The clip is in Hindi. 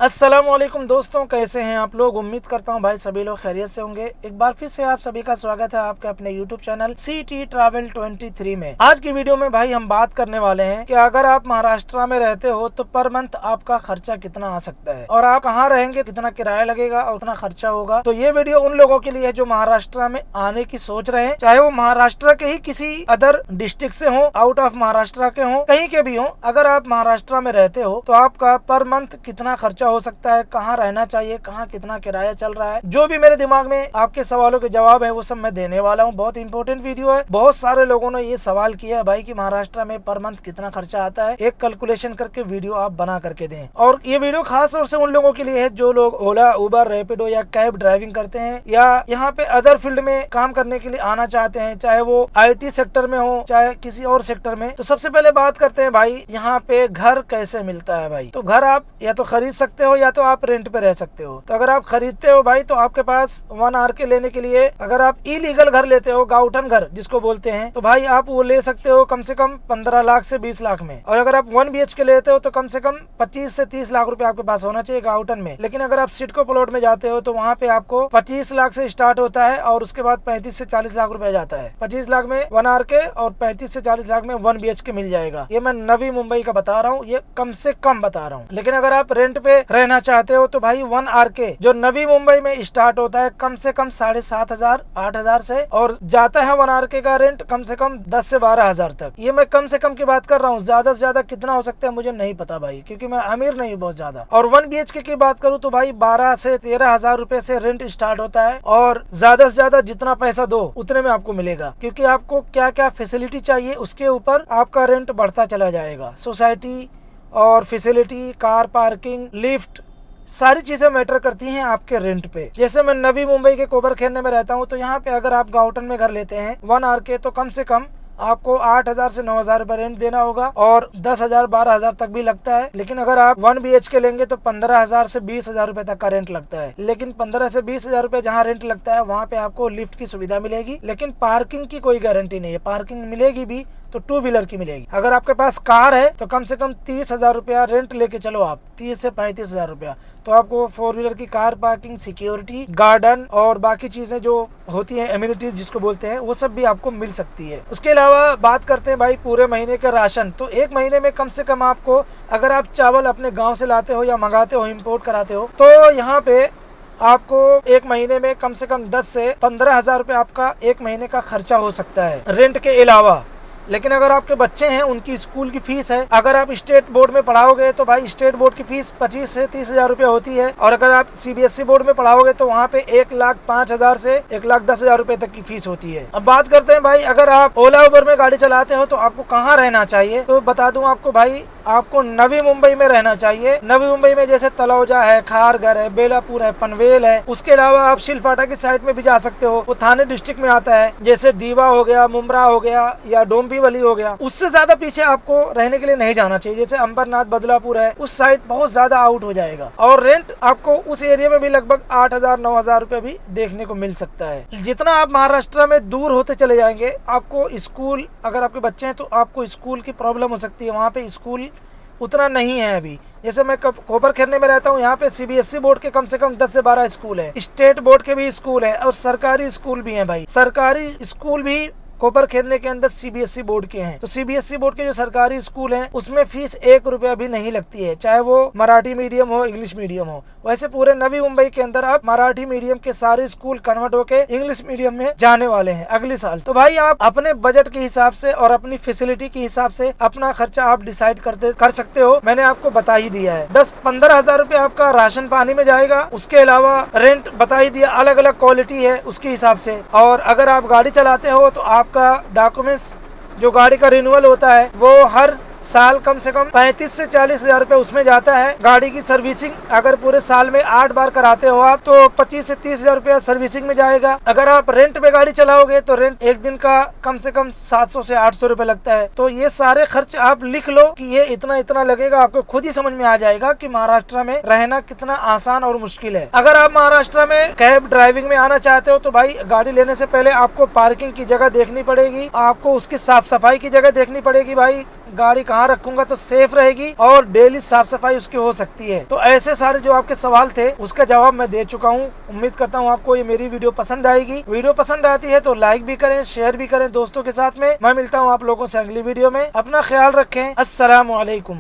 अस्सलामुअलैकुम दोस्तों, कैसे हैं आप लोग। उम्मीद करता हूं भाई सभी लोग खैरियत से होंगे। एक बार फिर से आप सभी का स्वागत है आपके अपने YouTube चैनल सिटी ट्रैवल 23 में। आज की वीडियो में भाई हम बात करने वाले हैं कि अगर आप महाराष्ट्र में रहते हो तो पर मंथ आपका खर्चा कितना आ सकता है और आप कहाँ रहेंगे, कितना किराया लगेगा और कितना खर्चा होगा। तो ये वीडियो उन लोगों के लिए है जो महाराष्ट्र में आने की सोच रहे हैं, चाहे वो महाराष्ट्र के ही किसी अदर डिस्ट्रिक्ट से हो, आउट ऑफ महाराष्ट्र के हो, कहीं के भी हो। अगर आप महाराष्ट्र में रहते हो तो आपका पर मंथ कितना खर्चा हो सकता है, कहाँ रहना चाहिए, कहाँ कितना किराया चल रहा है, जो भी मेरे दिमाग में आपके सवालों के जवाब है वो सब मैं देने वाला हूँ। बहुत इंपॉर्टेंट वीडियो है। बहुत सारे लोगों ने ये सवाल किया है भाई कि महाराष्ट्र में पर मंथ कितना खर्चा आता है। एक कैलकुलेशन करके वीडियो आप बना करके दें। और ये वीडियो खास तौर से उन लोगों के लिए है जो लोग ओला, उबर, रैपिडो या कैब ड्राइविंग करते हैं या यहाँ पे अदर फील्ड में काम करने के लिए आना चाहते हैं, चाहे वो IT सेक्टर में हो चाहे किसी और सेक्टर में। तो सबसे पहले बात करते हैं भाई यहाँ पे घर कैसे मिलता है। भाई तो घर आप या तो खरीद सकते हो या तो आप रेंट पे रह सकते हो। तो अगर आप खरीदते हो भाई तो आपके पास 1 RK लेने के लिए, अगर आप इलीगल घर लेते हो, गाउठन घर जिसको बोलते हैं, तो भाई आप वो ले सकते हो कम से कम 15 लाख से 20 लाख में। और अगर आप 1 BHK लेते हो तो कम से कम 25 से 30 लाख रुपए आपके पास होना चाहिए गाउठन में। लेकिन अगर आप सिडको प्लॉट में जाते हो तो वहाँ पे आपको 25 लाख से स्टार्ट होता है और उसके बाद 35 से 40 लाख रुपए जाता है। 25 लाख में 1 RK और 35 से 40 लाख में 1 BHK मिल जाएगा। ये मैं नवी मुंबई का बता रहा हूँ, ये कम से कम बता रहा हूँ। लेकिन अगर आप रेंट पे रहना चाहते हो तो भाई 1 RK जो नवी मुंबई में स्टार्ट होता है कम से कम 7,500 8,000 से और जाता है 1 RK का रेंट कम से कम 10 से 12,000 तक। ये मैं कम से कम की बात कर रहा हूँ। ज्यादा से ज्यादा कितना हो सकता है मुझे नहीं पता भाई, क्योंकि मैं अमीर नहीं हूँ बहुत ज्यादा। और 1 BHK की बात करूँ तो भाई 12 से 13,000 रुपए से रेंट स्टार्ट होता है और ज्यादा से ज्यादा जितना पैसा दो उतने में आपको मिलेगा, क्योंकि आपको क्या क्या फैसिलिटी चाहिए उसके ऊपर आपका रेंट बढ़ता चला जाएगा। सोसाइटी और फैसिलिटी, कार पार्किंग, लिफ्ट, सारी चीजें मैटर करती हैं आपके रेंट पे। जैसे मैं नवी मुंबई के कोबर खेरने में रहता हूँ तो यहाँ पे अगर आप गाउटन में घर लेते हैं 1 RK तो कम से कम आपको 8,000 से 9,000 रुपए रेंट देना होगा और 10,000 12,000 तक भी लगता है। लेकिन अगर आप 1 BHK लेंगे तो 15,000 से 20,000 रुपए तक का रेंट लगता है। लेकिन 15 से 20,000 रुपए जहाँ रेंट लगता है वहाँ पे आपको लिफ्ट की सुविधा मिलेगी, लेकिन पार्किंग की कोई गारंटी नहीं है। पार्किंग मिलेगी भी तो 2 व्हीलर की मिलेगी। अगर आपके पास कार है तो कम से कम 30,000 रुपया रेंट लेके चलो आप, 30 से 35,000 रुपया, तो आपको 4 व्हीलर की कार पार्किंग, सिक्योरिटी, गार्डन और बाकी चीजें जो होती हैं एम्यूनिटीज जिसको बोलते हैं, वो सब भी आपको मिल सकती है। उसके अलावा बात करते हैं भाई पूरे महीने का राशन। तो एक महीने में कम से कम आपको, अगर आप चावल अपने गाँव से लाते हो या मंगाते हो, इम्पोर्ट कराते हो, तो यहाँ पे आपको एक महीने में कम से कम 10 से 15,000 रुपये आपका एक महीने का खर्चा हो सकता है रेंट के अलावा। लेकिन अगर आपके बच्चे हैं, उनकी स्कूल की फीस है, अगर आप स्टेट बोर्ड में पढ़ाओगे तो भाई स्टेट बोर्ड की फीस 25 से 30,000 रुपये होती है। और अगर आप CBSE बोर्ड में पढ़ाओगे तो वहाँ पे 1,05,000 से 1,10,000 रुपये तक की फीस होती है। अब बात करते हैं भाई अगर आप ओला उबर में गाड़ी चलाते हो तो आपको कहाँ रहना चाहिए। तो बता दूं आपको भाई, आपको नवी मुंबई में रहना चाहिए। नवी मुंबई में जैसे तलौजा है, खारघर है, बेलापुर है, पनवेल है। उसके अलावा आप शिलफाटा की साइड में भी जा सकते हो, वो थाने डिस्ट्रिक्ट में आता है। जैसे दीवा हो गया, मुमरा हो गया या डोंबिवली हो गया। उससे ज्यादा पीछे आपको रहने के लिए नहीं जाना चाहिए। जैसे अंबरनाथ, बदलापुर है, उस साइड बहुत ज्यादा आउट हो जाएगा और रेंट आपको उस एरिया में भी लगभग 8,000 9,000 रुपए भी देखने को मिल सकता है। जितना आप महाराष्ट्र में दूर होते चले जाएंगे, आपको स्कूल, अगर आपके बच्चे हैं तो आपको स्कूल की प्रॉब्लम हो सकती है। वहाँ पे स्कूल उतना नहीं है अभी। जैसे मैं कोपर खेरने में रहता हूँ, यहाँ पे CBSE बोर्ड के कम से कम 10 से 12 स्कूल है, स्टेट बोर्ड के भी स्कूल है और सरकारी स्कूल भी है भाई। सरकारी स्कूल भी कोपर खेरने के अंदर CBSE बोर्ड के हैं। तो CBSE बोर्ड के जो सरकारी स्कूल हैं उसमें फीस 1 रुपया भी नहीं लगती है, चाहे वो मराठी मीडियम हो, इंग्लिश मीडियम हो। वैसे पूरे नवी मुंबई के अंदर अब मराठी मीडियम के सारे स्कूल कन्वर्ट होके इंग्लिश मीडियम में जाने वाले हैं अगले साल। तो भाई आप अपने बजट के हिसाब से और अपनी फैसिलिटी के हिसाब से अपना खर्चा आप डिसाइड कर सकते हो। मैंने आपको बता ही दिया है, 10-15,000 रुपए आपका राशन पानी में जाएगा। उसके अलावा रेंट बता ही दिया, अलग अलग क्वालिटी है उसके हिसाब से। और अगर आप गाड़ी चलाते हो तो आपका डॉक्यूमेंट्स, जो गाड़ी का रिन्यूअल होता है, वो हर साल कम से कम 35 से 40,000 रुपए उसमें जाता है। गाड़ी की सर्विसिंग अगर पूरे साल में 8 बार कराते हो आप तो 25 से 30,000 रुपया सर्विसिंग में जाएगा। अगर आप रेंट पे गाड़ी चलाओगे तो रेंट एक दिन का कम से कम 700 से 800 रुपए लगता है। तो ये सारे खर्च आप लिख लो कि ये इतना इतना लगेगा। आपको खुद ही समझ में आ जाएगा कि महाराष्ट्र में रहना कितना आसान और मुश्किल है। अगर आप महाराष्ट्र में कैब ड्राइविंग में आना चाहते हो तो भाई गाड़ी लेने से पहले आपको पार्किंग की जगह देखनी पड़ेगी, आपको उसकी साफ सफाई की जगह देखनी पड़ेगी। भाई गाड़ी कहाँ रखूंगा तो सेफ रहेगी और डेली साफ सफाई उसकी हो सकती है। तो ऐसे सारे जो आपके सवाल थे उसका जवाब मैं दे चुका हूँ। उम्मीद करता हूँ आपको ये मेरी वीडियो पसंद आएगी। वीडियो पसंद आती है तो लाइक भी करें, शेयर भी करें दोस्तों के साथ में। मैं मिलता हूँ आप लोगों से अगली वीडियो में। अपना ख्याल रखें। अस्सलामु अलैकुम।